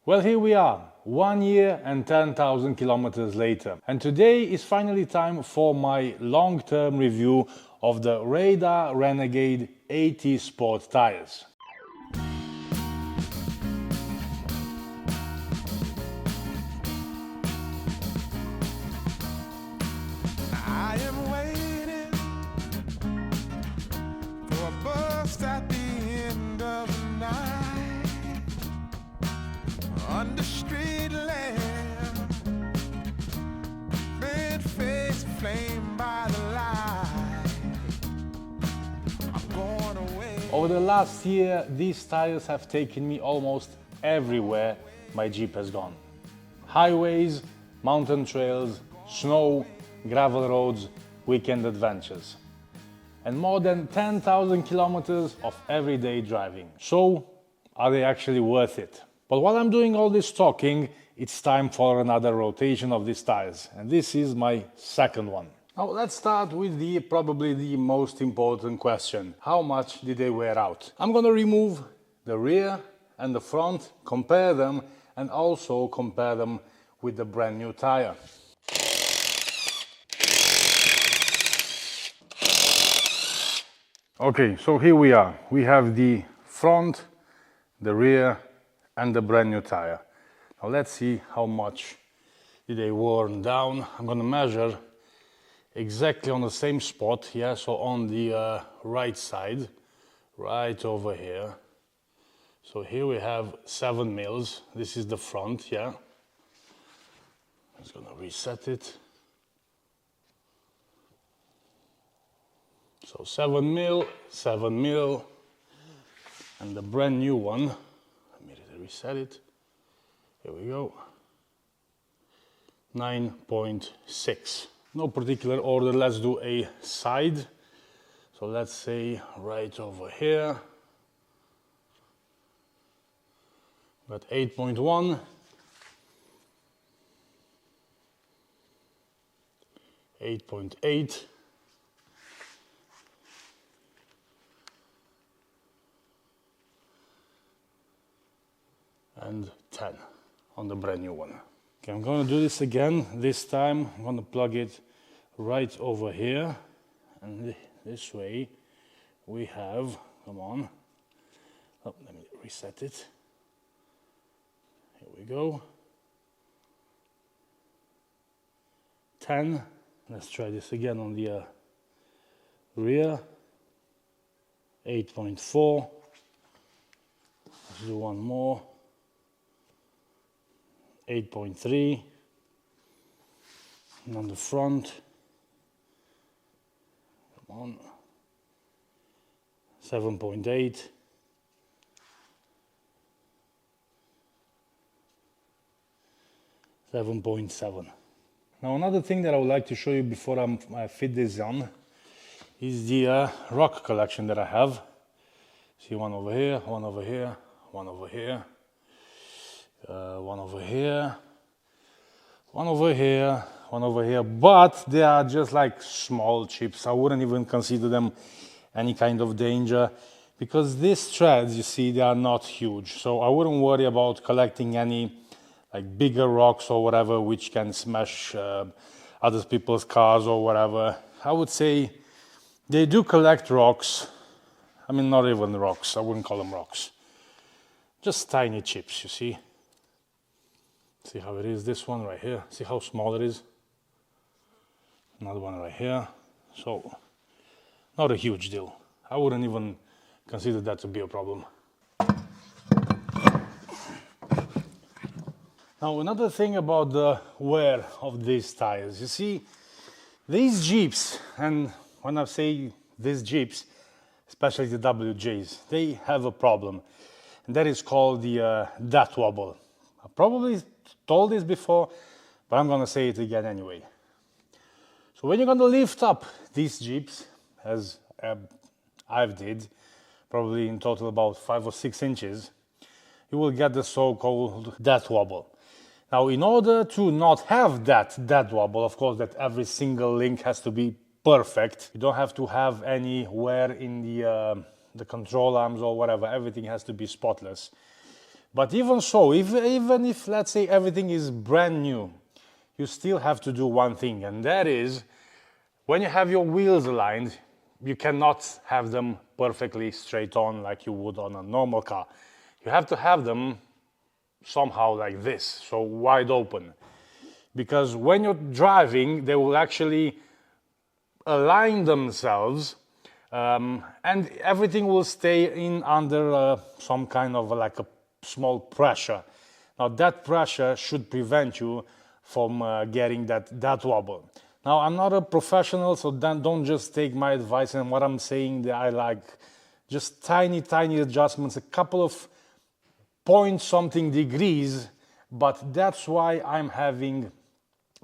Well, here we are, 1 year and 10,000 kilometers later. And today is finally time for my long-term review of the Radar Renegade 80 Sport tires. I am waiting for a bus at the end of the night, under street lamp, bent face flamed by the light. I'm going away. Over the last year, these tires have taken me almost everywhere my Jeep has gone. Highways, mountain trails, snow, gravel roads, weekend adventures. And more than 10,000 kilometers of everyday driving. So, are they actually worth it? But while I'm doing all this talking, it's time for another rotation of these tires. And this is my second one. Now let's start with probably the most important question. How much did they wear out? I'm gonna remove the rear and the front, compare them, and also compare them with the brand new tire. Okay, so here we are. We have the front, the rear, and the brand new tire. Now let's see how much did they worn down. I'm gonna measure exactly on the same spot, yeah, so on the right side, right over here. So here we have 7 mils. This is the front, yeah. I'm just gonna reset it. So 7 mil, and the brand new one, let me reset it, here we go, 9.6. No particular order, let's do a side. So let's say right over here, got 8.1, 8.8, and 10 on the brand new one. Okay, I'm going to do this again. This time I'm going to plug it right over here, and this way we have, come on, oh, let me reset it. Here we go. 10. Let's try this again on the rear. 8.4. Let's do one more. 8.3, and on the front, come on, 7.8, 7.7. Now another thing that I would like to show you before I fit this on is the rock collection that I have. See, one over here, one over here, one over here. One over here, one over here, one over here, but they are just like small chips. I wouldn't even consider them any kind of danger because these threads, you see, they are not huge. So I wouldn't worry about collecting any like bigger rocks or whatever which can smash other people's cars or whatever. I would say they do collect rocks. I mean, not even rocks. I wouldn't call them rocks. Just tiny chips, you see. See how it is, this one right here. See how small it is? Another one right here. So, not a huge deal. I wouldn't even consider that to be a problem. Now, another thing about the wear of these tires. You see, these Jeeps, and when I say these Jeeps, especially the WJs, they have a problem. And that is called the death wobble. I probably told this before, but I'm gonna say it again anyway. So when you're gonna lift up these Jeeps, as I've did, probably in total about 5 or 6 inches, you will get the so-called death wobble. Now, in order to not have that death wobble, of course, that every single link has to be perfect. You don't have to have any wear in the control arms or whatever. Everything has to be spotless. But even so, even if let's say everything is brand new, you still have to do one thing, and that is when you have your wheels aligned, you cannot have them perfectly straight on like you would on a normal car. You have to have them somehow like this, so wide open. Because when you're driving, they will actually align themselves and everything will stay in under some kind of like a small pressure. Now that pressure should prevent you from getting that wobble. Now I'm not a professional, so don't just take my advice and what I'm saying that I like just tiny adjustments, a couple of point something degrees, but that's why I'm having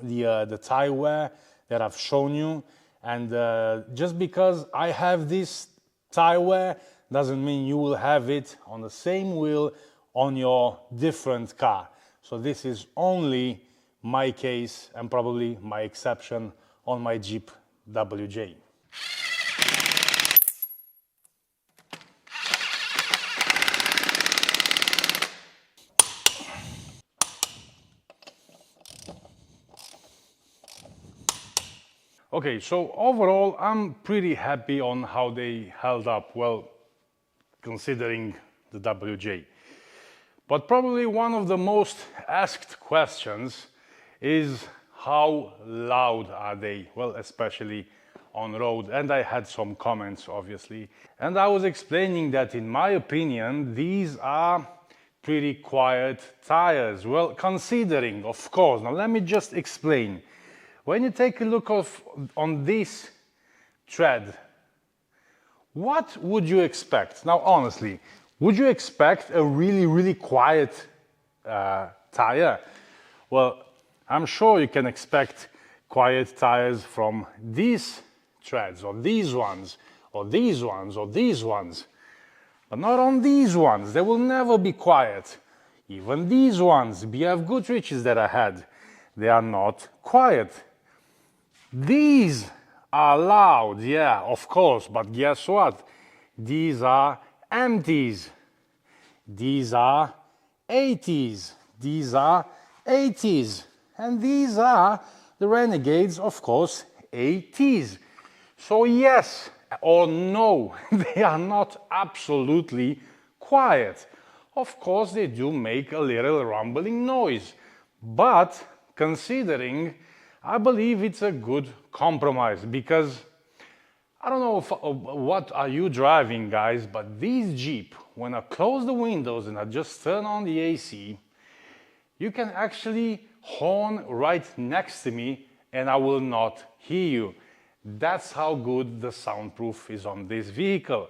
the tie wear that I've shown you. And just because I have this tie wear doesn't mean you will have it on the same wheel on your different car. So this is only my case and probably my exception on my Jeep WJ. Okay, so overall I'm pretty happy on how they held up, well, considering the WJ. But probably one of the most asked questions is how loud are they? Well, especially on road. And I had some comments, obviously. And I was explaining that in my opinion, these are pretty quiet tires. Well, considering, of course, now let me just explain. When you take a look on this tread, what would you expect? Now, honestly, would you expect a really quiet tire? Well, I'm sure you can expect quiet tires from these treads, or these ones, or these ones, or these ones. But not on these ones. They will never be quiet. Even these ones, BF Goodrich's that I had, they are not quiet. These are loud, yeah, of course, but guess what? These are empties. These are 80s. These are 80s. And these are the Renegades, of course, 80s. So yes or no, they are not absolutely quiet. Of course, they do make a little rumbling noise. But considering, I believe it's a good compromise because I don't know what are you driving, guys, but these Jeep, when I close the windows and I just turn on the AC, you can actually horn right next to me and I will not hear you. That's how good the soundproof is on this vehicle.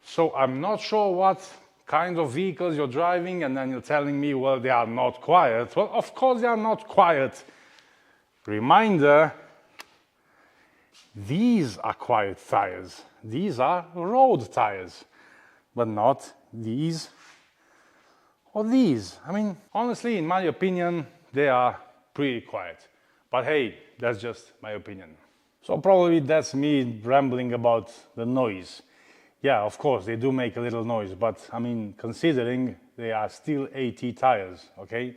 So I'm not sure what kind of vehicles you're driving and then you're telling me, well, they are not quiet. Well, of course they are not quiet. Reminder, these are quiet tires. These are road tires, but not these or these. I mean, honestly, in my opinion, they are pretty quiet. But hey, that's just my opinion. So probably that's me rambling about the noise. Yeah, of course, they do make a little noise, but I mean, considering they are still AT tires, okay? You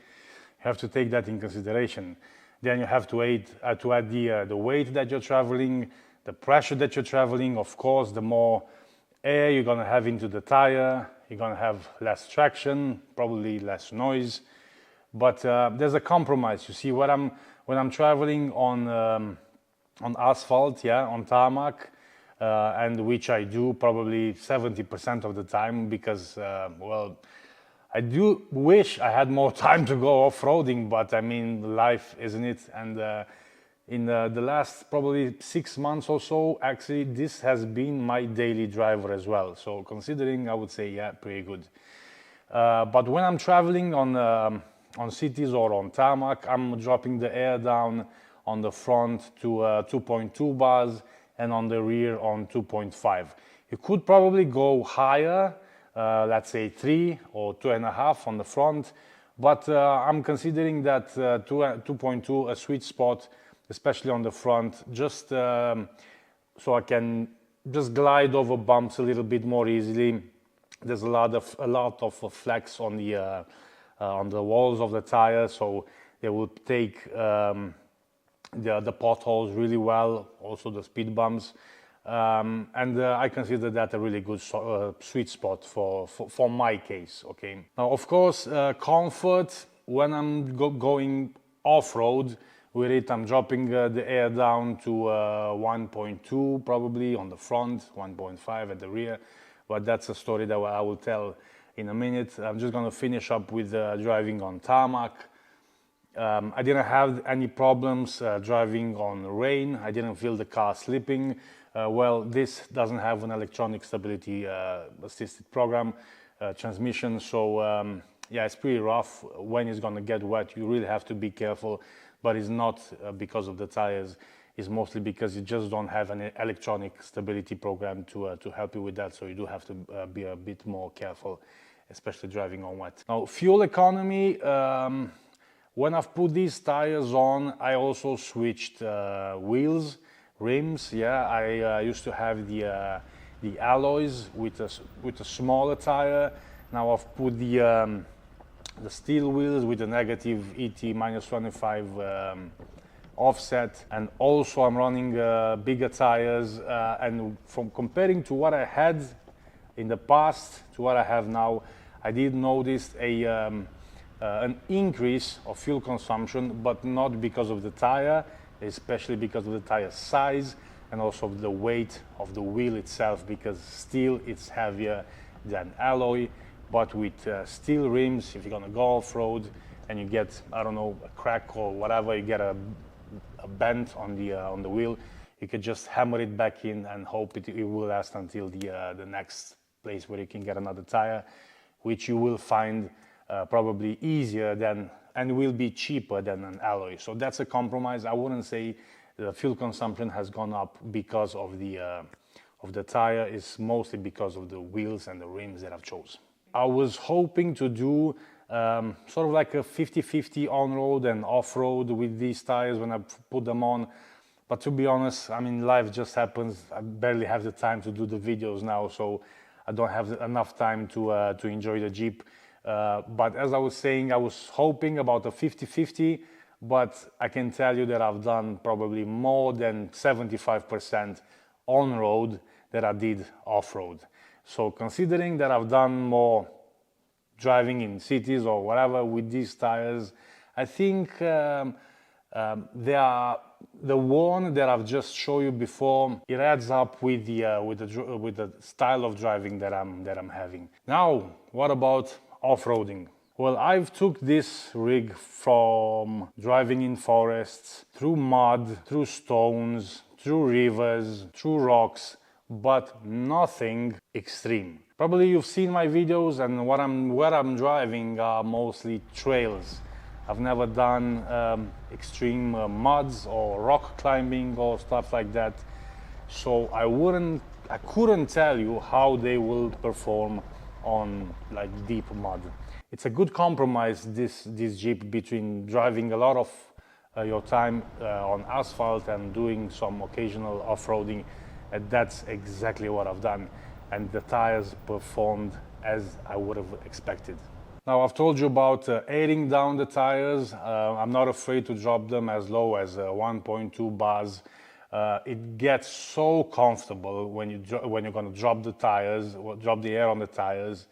have to take that in consideration. Then you have to add the weight that you're traveling, the pressure that you're traveling. Of course, the more air you're gonna have into the tire, you're gonna have less traction, probably less noise. But there's a compromise. You see, when I'm traveling on asphalt, yeah, on tarmac, and which I do probably 70% of the time because, well, I do wish I had more time to go off-roading, but I mean, life, isn't it? And in the last probably 6 months or so, actually, this has been my daily driver as well. So considering, I would say, yeah, pretty good. But when I'm traveling on cities or on tarmac, I'm dropping the air down on the front to 2.2 bars and on the rear on 2.5. You could probably go higher, let's say 3 or 2.5 on the front, but I'm considering that 2.2 a sweet spot, especially on the front, just so I can just glide over bumps a little bit more easily. There's a lot of flex on the walls of the tire, so they will take the potholes really well, also the speed bumps, and I consider that a really good sweet spot for my case. Okay. Now, of course, comfort when I'm going off-road with it, I'm dropping the air down to 1.2 probably on the front, 1.5 at the rear, but that's a story that I will tell in a minute. I'm just going to finish up with driving on tarmac. I didn't have any problems driving on rain. I didn't feel the car slipping. Well, this doesn't have an electronic stability assisted program transmission, so yeah, it's pretty rough. When it's going to get wet, you really have to be careful, but it's not because of the tires. It's mostly because you just don't have an electronic stability program to help you with that, so you do have to be a bit more careful, especially driving on wet. Now, fuel economy. When I've put these tires on, I also switched wheels, rims. Yeah, I used to have the alloys with a smaller tire. Now I've put the steel wheels with the negative ET -25 offset, and also I'm running bigger tires. And from comparing to what I had in the past to what I have now, I did notice an increase of fuel consumption, but not because of the tire, especially because of the tire size and also the weight of the wheel itself, because steel is heavier than alloy. But with steel rims, if you're gonna go off-road and you get, I don't know, a crack or whatever, you get a bend on the wheel, you could just hammer it back in and hope it will last until the next place where you can get another tire, which you will find probably easier than and will be cheaper than an alloy. So that's a compromise. I wouldn't say the fuel consumption has gone up because of the tire. It's mostly because of the wheels and the rims that I've chosen. I was hoping to do sort of like a 50-50 on-road and off-road with these tires when I put them on. But to be honest, I mean, life just happens. I barely have the time to do the videos now, so I don't have enough time to enjoy the Jeep. But as I was saying, I was hoping about a 50-50, but I can tell you that I've done probably more than 75% on-road that I did off-road. So considering that I've done more driving in cities or whatever with these tires, I think the one that I've just showed you before, it adds up with the style of driving that I'm having. Now, what about off-roading? Well, I've took this rig from driving in forests, through mud, through stones, through rivers, through rocks, but nothing extreme. Probably you've seen my videos, and where I'm driving are mostly trails. I've never done extreme muds or rock climbing or stuff like that. So I couldn't tell you how they will perform on like deep mud. It's a good compromise, this Jeep, between driving a lot of your time on asphalt and doing some occasional off-roading, and that's exactly what I've done. And the tires performed as I would have expected. Now, I've told you about airing down the tires. I'm not afraid to drop them as low as 1.2 bars. It gets so comfortable when you're going to drop the tires, drop the air on the tires.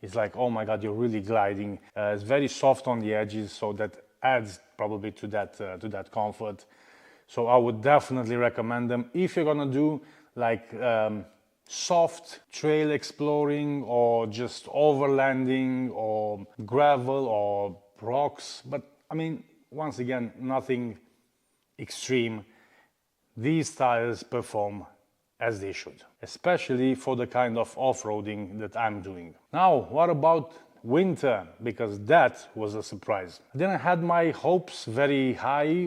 It's like, oh my God, you're really gliding. It's very soft on the edges, so that adds probably to that comfort. So I would definitely recommend them if you're going to do like soft trail exploring or just overlanding or gravel or rocks. But I mean, once again, nothing extreme. These tires perform as they should, especially for the kind of off-roading that I'm doing. Now, what about winter? Because that was a surprise. I didn't had my hopes very high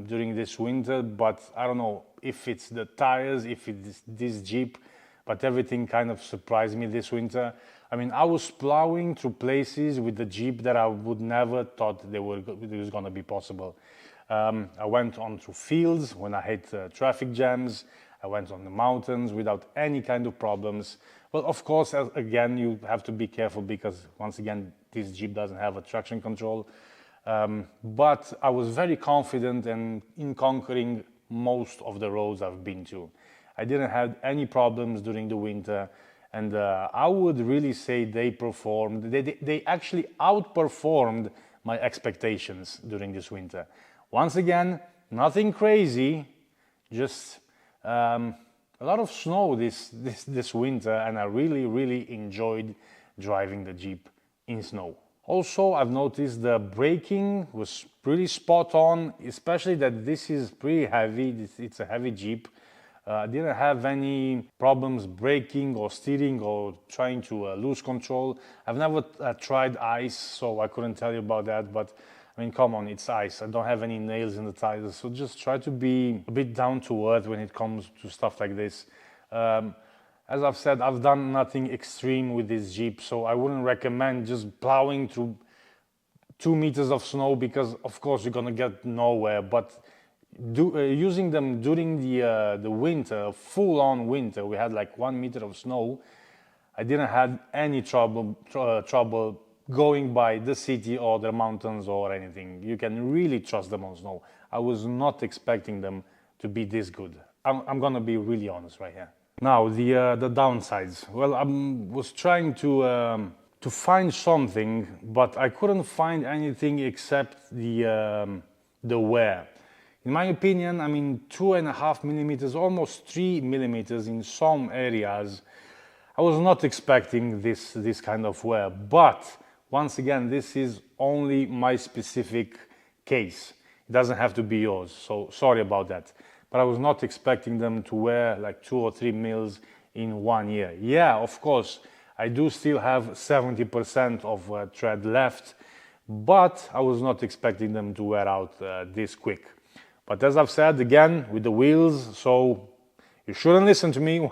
during this winter, but I don't know if it's the tires, if it's this Jeep, but everything kind of surprised me this winter. I mean, I was plowing through places with the Jeep that I would never thought it was going to be possible. I went on through fields when I hit traffic jams. I went on the mountains without any kind of problems. Well, of course, again, you have to be careful because, once again, this Jeep doesn't have a traction control. But I was very confident in conquering most of the roads I've been to. I didn't have any problems during the winter, and I would really say they performed. They actually outperformed my expectations during this winter. Once again, nothing crazy, just a lot of snow this winter, and I really enjoyed driving the Jeep in snow. Also, I've noticed the braking was pretty spot on, especially that this is pretty heavy. It's a heavy Jeep. I didn't have any problems braking or steering or trying to lose control. I've never tried ice, so I couldn't tell you about that, but I mean, come on, it's ice. I don't have any nails in the tires, so just try to be a bit down to earth when it comes to stuff like this. As I've said, I've done nothing extreme with this Jeep, so I wouldn't recommend just plowing through 2 meters of snow because, of course, you're gonna get nowhere. But using them during the winter, full-on winter, we had like 1 meter of snow. I didn't have any trouble going by the city or the mountains or anything. You can really trust them on snow. I was not expecting them to be this good. I'm gonna be really honest right here. Now the downsides. Well, I was trying to find something, but I couldn't find anything except the wear. In my opinion, I mean 2.5 millimeters, almost 3 millimeters in some areas. I was not expecting this kind of wear, but once again, this is only my specific case. It doesn't have to be yours, so sorry about that. But I was not expecting them to wear like 2 or 3 mils in 1 year. Yeah, of course, I do still have 70% of tread left, but I was not expecting them to wear out this quick. But as I've said, again, with the wheels, so you shouldn't listen to me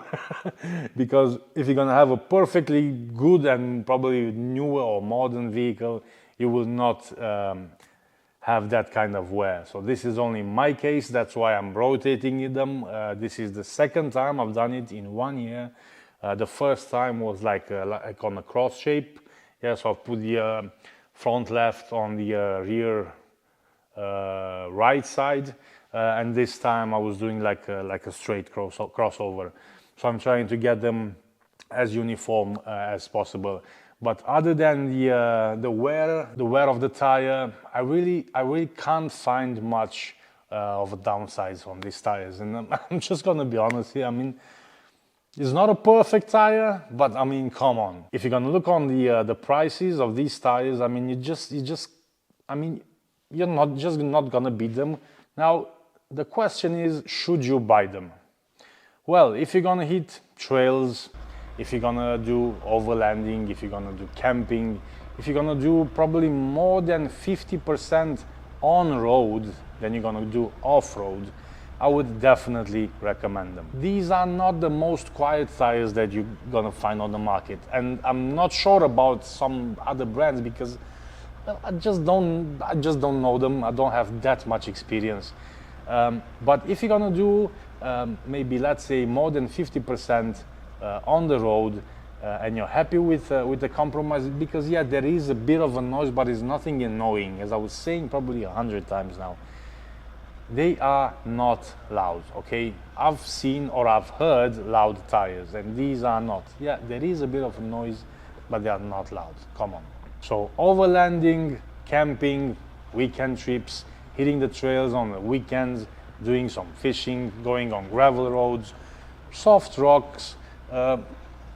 because if you're gonna have a perfectly good and probably newer or modern vehicle, you will not have that kind of wear. So this is only my case, that's why I'm rotating them. This is the second time I've done it in 1 year. The first time was like on a cross shape. Yeah, so I've put the front left on the rear right side. And this time I was doing like a straight crossover. So I'm trying to get them as uniform as possible. But other than the wear of the tire, I really can't find much of a downsides on these tires. And I'm just gonna be honest here. I mean, it's not a perfect tire, but I mean, come on. If you're gonna look on the prices of these tires, I mean, you're not gonna beat them. Now, the question is, should you buy them? Well, if you're gonna hit trails, if you're gonna do overlanding, if you're gonna do camping, if you're gonna do probably more than 50% on road than you're gonna do off-road, I would definitely recommend them. These are not the most quiet tires that you're gonna find on the market, and I'm not sure about some other brands because well, I just don't know them. I don't have that much experience. But if you're gonna do maybe, let's say, more than 50% on the road and you're happy with the compromise, because yeah, there is a bit of a noise, but it's nothing annoying. As I was saying probably 100 times now, they are not loud, okay? I've seen or I've heard loud tires, and these are not. Yeah, there is a bit of a noise, but they are not loud. Come on. So overlanding, camping, weekend trips, hitting the trails on the weekends, doing some fishing, going on gravel roads, soft rocks,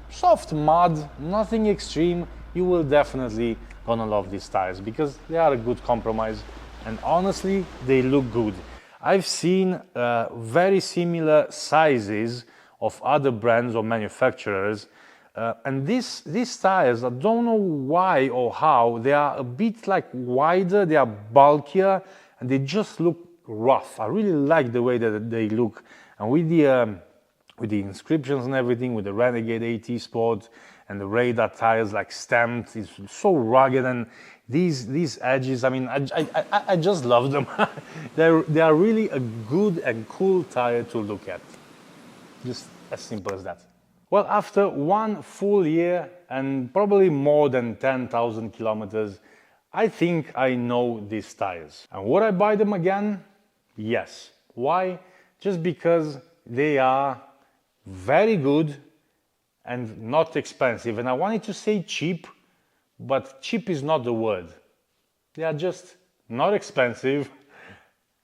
soft mud, nothing extreme, you will definitely gonna love these tires because they are a good compromise, and honestly, they look good. I've seen very similar sizes of other brands or manufacturers, and these tires, I don't know why or how, they are a bit like wider, they are bulkier, and they just look rough. I really like the way that they look, and with the inscriptions and everything, with the Renegade AT Sport and the radar tires like stamped, it's so rugged, and these edges, I mean, I just love them. they are really a good and cool tire to look at. Just as simple as that. Well, after 1 full year and probably more than 10,000 kilometers, I think I know these tires. And would I buy them again? Yes. Why? Just because they are very good and not expensive. And I wanted to say cheap, but cheap is not the word. They are just not expensive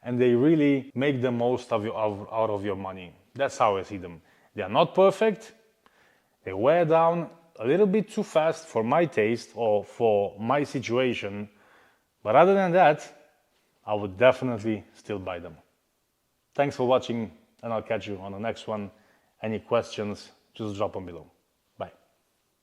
and they really make the most out of your money. That's how I see them. They are not perfect. They wear down a little bit too fast for my taste or for my situation. But other than that, I would definitely still buy them. Thanks for watching and I'll catch you on the next one. Any questions, just drop them below.